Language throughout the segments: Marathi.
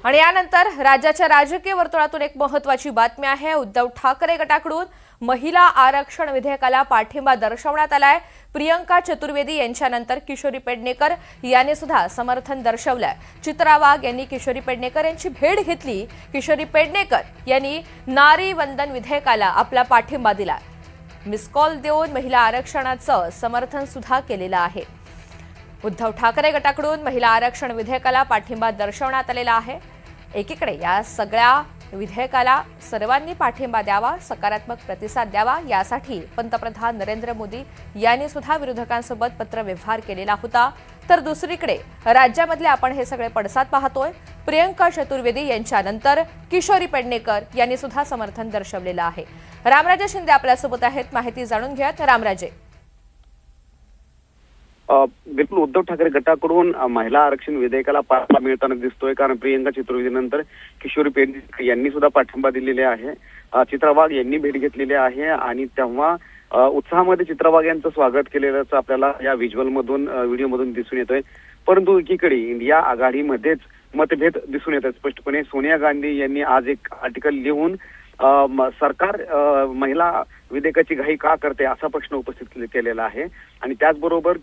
आणि यानंतर राज्याच्या राजकीय वर्तुळातून एक महत्त्वाची बातमी आहे। उद्धव ठाकरे गटाकडून महिला आरक्षण विधेयकाला पाठिंबा दर्शवण्यात आलाय। प्रियंका चतुर्वेदी यांच्यानंतर किशोरी पेडणेकर यांनी सुद्धा समर्थन दर्शवलंय। चित्रा वाघ यांनी किशोरी पेडणेकर यांची भेट घेतली। किशोरी पेडणेकर यांनी नारी वंदन विधेयकाला आपला पाठिंबा दिला। मिस कॉल देऊन महिला आरक्षणाचं समर्थन सुद्धा केलेलं आहे। उद्धव ठाकरे गटाकडून महिला आरक्षण विधेयकाला पाठिंबा दर्शवण्यात आलेला आहे। एकीकडे या सगळ्या विधेयकाला सर्वांनी पाठिंबा द्यावा, सकारात्मक प्रतिसाद द्यावा यासाठी पंतप्रधान नरेंद्र मोदी यांनी सुद्धा विरोधकांसोबत पत्रव्यवहार केलेला होता। तर दुसरीकडे राज्यामधले आपण हे सगळे पडसाद पाहतोय। प्रियंका चतुर्वेदी यांच्यानंतर किशोरी पेडणेकर यांनी सुद्धा समर्थन दर्शवलेलं आहे। रामराजे शिंदे आपल्यासोबत आहेत, माहिती जाणून घेऊयात। रामराजे, बिलकुल उद्धव ठाकरे गटाकडून महिला आरक्षण विधेयकाला पाठिंबा मिळताना दिसतोय, कारण प्रियंका चतुर्वेदीनंतर किशोरी पेडणेकर यांनी सुद्धा पाठिंबा दिलेले आहे। चित्रा वाघ यांनी भेट घेतलेली आहे आणि तेव्हा उत्साहामध्ये चित्रा वाघ यांचं स्वागत केलेलं आपल्याला या व्हिज्युअल मधून, व्हिडिओ मधून दिसून येतोय। परंतु एकीकडे इंडिया आघाडीमध्येच मतभेद दिसून येत आहेत स्पष्टपणे। सोनिया गांधी यांनी आज एक आर्टिकल लिहून सरकार महिला विधेयकाची घाई का करते असा प्रश्न उपस्थित केलेला आहे। आणि त्याचबरोबर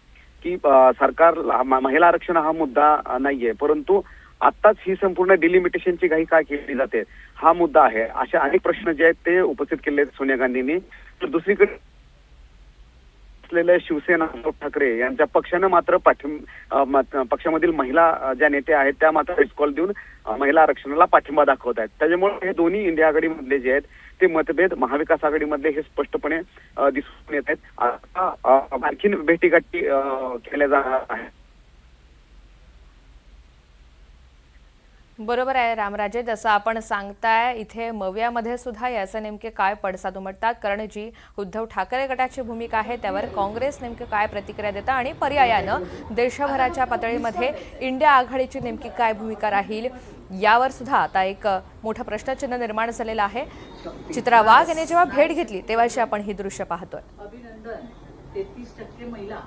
की सरकार महिला आरक्षण हा मुद्दा नाहीये, परंतु आताच ही संपूर्ण डिलिमिटेशनची घाई का केली जाते हा मुद्दा आहे। अशा अनेक प्रश्न जे आहेत ते उपस्थित केले सोनिया गांधींनी। तर दुसरीकडे असलेले शिवसेना उद्धव ठाकरे यांच्या पक्षानं मात्र पक्षामधील महिला ज्या नेते आहेत त्या मात्र मिस कॉल देऊन महिला आरक्षणाला पाठिंबा दाखवत आहेत। त्याच्यामुळे हे दोन्ही इंडिया आघाडीमधले जे आहेत ते मतभेद महाविकास आघाडीमधले हे स्पष्टपणे दिसून येत आहेत। आता आणखीन भेटीगाठी केल्या जाणार आहेत। बरोबर आहे रामराजे, जसं आपण सांगताय इथे मवियामध्ये सुद्धा याचे नेमके काय पडसाद उमटतात, कारण जी उद्धव ठाकरे गटाची भूमिका आहे त्यावर काँग्रेस नेमके काय प्रतिक्रिया देतं आणि पर्यायानं देशभराच्या पातळीमध्ये इंडिया आघाडीची नेमकी काय भूमिका राहील यावर सुद्धा आता एक मोठं प्रश्नचिन्ह निर्माण झालेलं आहे। चित्रा वाघ यांनी जेव्हा भेट घेतली तेव्हाची आपण ही दृश्य पाहतोय। अभिनंदन, 33% महिला